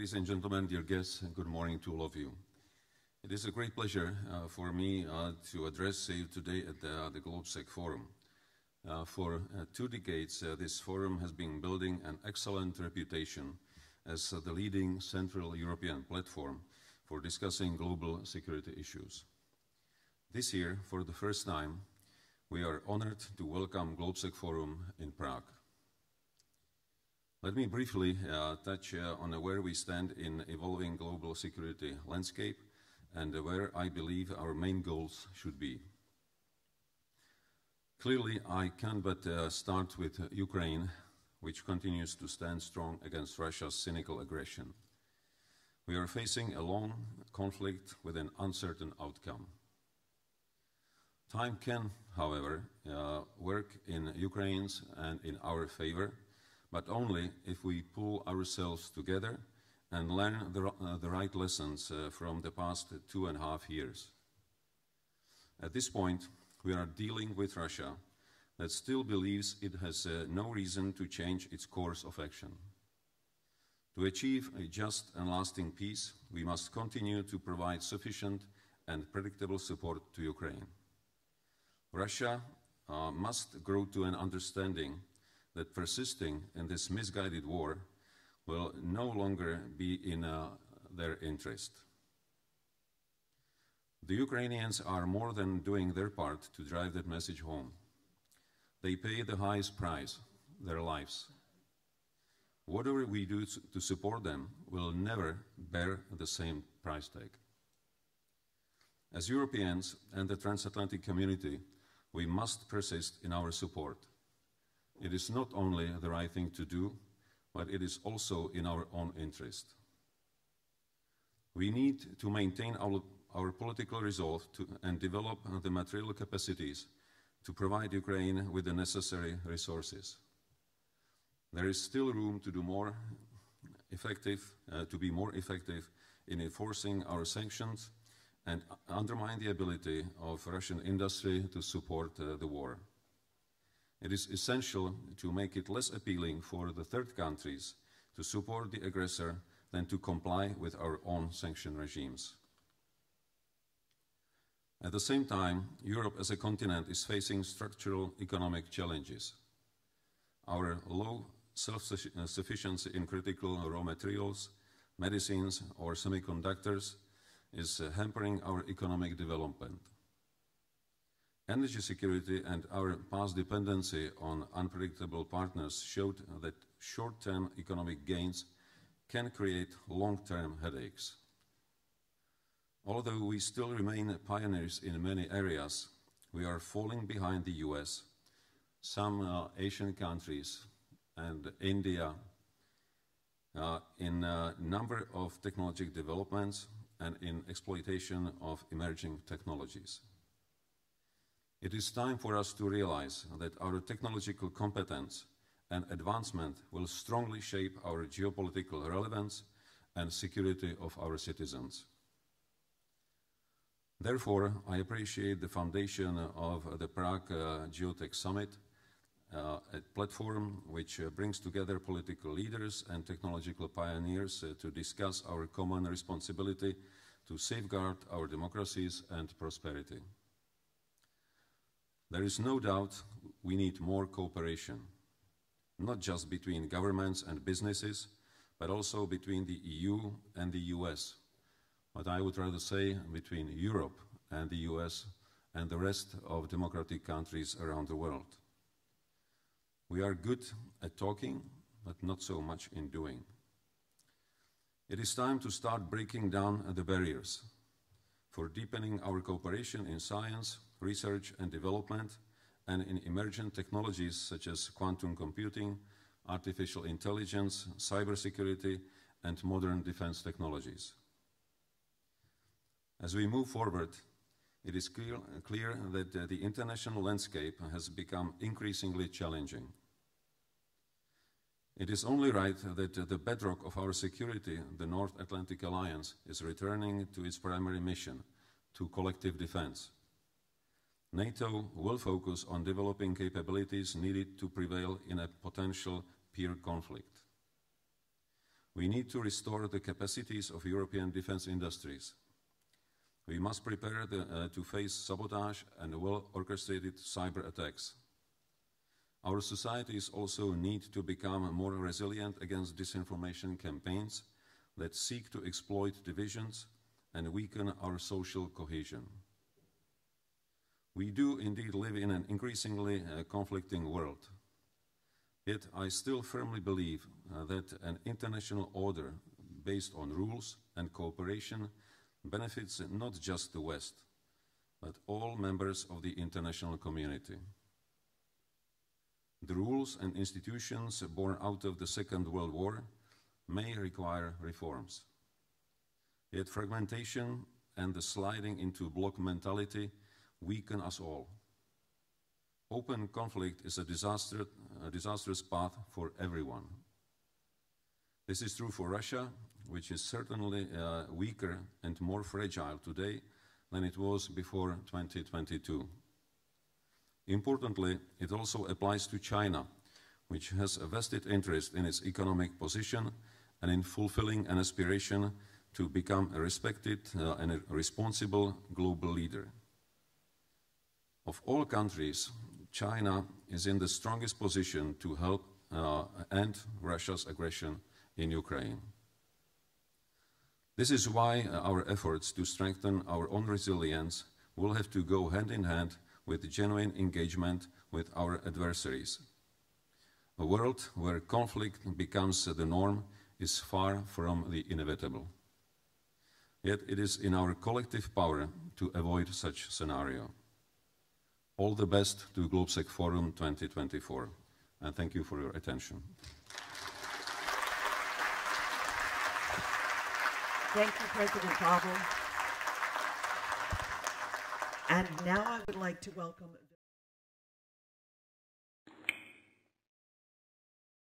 Ladies and gentlemen, dear guests, good morning to all of you. It is a great pleasure for me to address you today at the Globsec Forum. For 2 decades, this forum has been building an excellent reputation as the leading Central European platform for discussing global security issues. This year, for the first time, we are honored to welcome Globsec Forum in Prague. Let me briefly touch on where we stand in evolving global security landscape and where I believe our main goals should be. Clearly, I can but start with Ukraine, which continues to stand strong against Russia's cynical aggression. We are facing a long conflict with an uncertain outcome. Time can, however, work in Ukraine's and in our favor, but only if we pull ourselves together and learn the right lessons from the past 2.5 years. At this point, we are dealing with Russia that still believes it has no reason to change its course of action. To achieve a just and lasting peace, we must continue to provide sufficient and predictable support to Ukraine. Russia must grow to an understanding that persisting in this misguided war will no longer be in their interest. The Ukrainians are more than doing their part to drive that message home. They pay the highest price, their lives. Whatever we do to support them will never bear the same price tag. As Europeans and the transatlantic community, we must persist in our support. It is not only the right thing to do, but it is also in our own interest. We need to maintain our political resolve and develop the material capacities to provide Ukraine with the necessary resources. There is still room to do more effective, to be more effective in enforcing our sanctions and undermine the ability of Russian industry to support the war. It is essential to make it less appealing for the third countries to support the aggressor than to comply with our own sanction regimes. At the same time, Europe as a continent is facing structural economic challenges. Our low self-sufficiency in critical raw materials, medicines, or semiconductors is hampering our economic development. Energy security and our past dependency on unpredictable partners showed that short-term economic gains can create long-term headaches. Although we still remain pioneers in many areas, we are falling behind the US, some Asian countries, and India in a number of technological developments and in exploitation of emerging technologies. It is time for us to realize that our technological competence and advancement will strongly shape our geopolitical relevance and security of our citizens. Therefore, I appreciate the foundation of the Prague Geotech Summit, a platform which brings together political leaders and technological pioneers to discuss our common responsibility to safeguard our democracies and prosperity. There is no doubt we need more cooperation, not just between governments and businesses, but also between the EU and the US, but I would rather say between Europe and the US and the rest of democratic countries around the world. We are good at talking, but not so much in doing. It is time to start breaking down the barriers for deepening our cooperation in science, research and development, and in emergent technologies such as quantum computing, artificial intelligence, cybersecurity, and modern defense technologies. As we move forward, it is clear that the international landscape has become increasingly challenging. It is only right that the bedrock of our security, the North Atlantic Alliance, is returning to its primary mission, to collective defense. NATO will focus on developing capabilities needed to prevail in a potential peer conflict. We need to restore the capacities of European defense industries. We must prepare to face sabotage and well-orchestrated cyber attacks. Our societies also need to become more resilient against disinformation campaigns that seek to exploit divisions and weaken our social cohesion. We do indeed live in an increasingly conflicting world. Yet I still firmly believe that an international order based on rules and cooperation benefits not just the West, but all members of the international community. The rules and institutions born out of the Second World War may require reforms. Yet fragmentation and the sliding into bloc mentality weaken us all. Open conflict is a disastrous path for everyone. This is true for Russia, which is certainly weaker and more fragile today than it was before 2022. Importantly, it also applies to China, which has a vested interest in its economic position and in fulfilling an aspiration to become a respected and a responsible global leader. Of all countries, China is in the strongest position to help end Russia's aggression in Ukraine. This is why our efforts to strengthen our own resilience will have to go hand in hand with genuine engagement with our adversaries. A world where conflict becomes the norm is far from the inevitable. Yet it is in our collective power to avoid such scenario. All the best to Globsec Forum 2024, and thank you for your attention. Thank you, President Pavla. And now I would like to welcome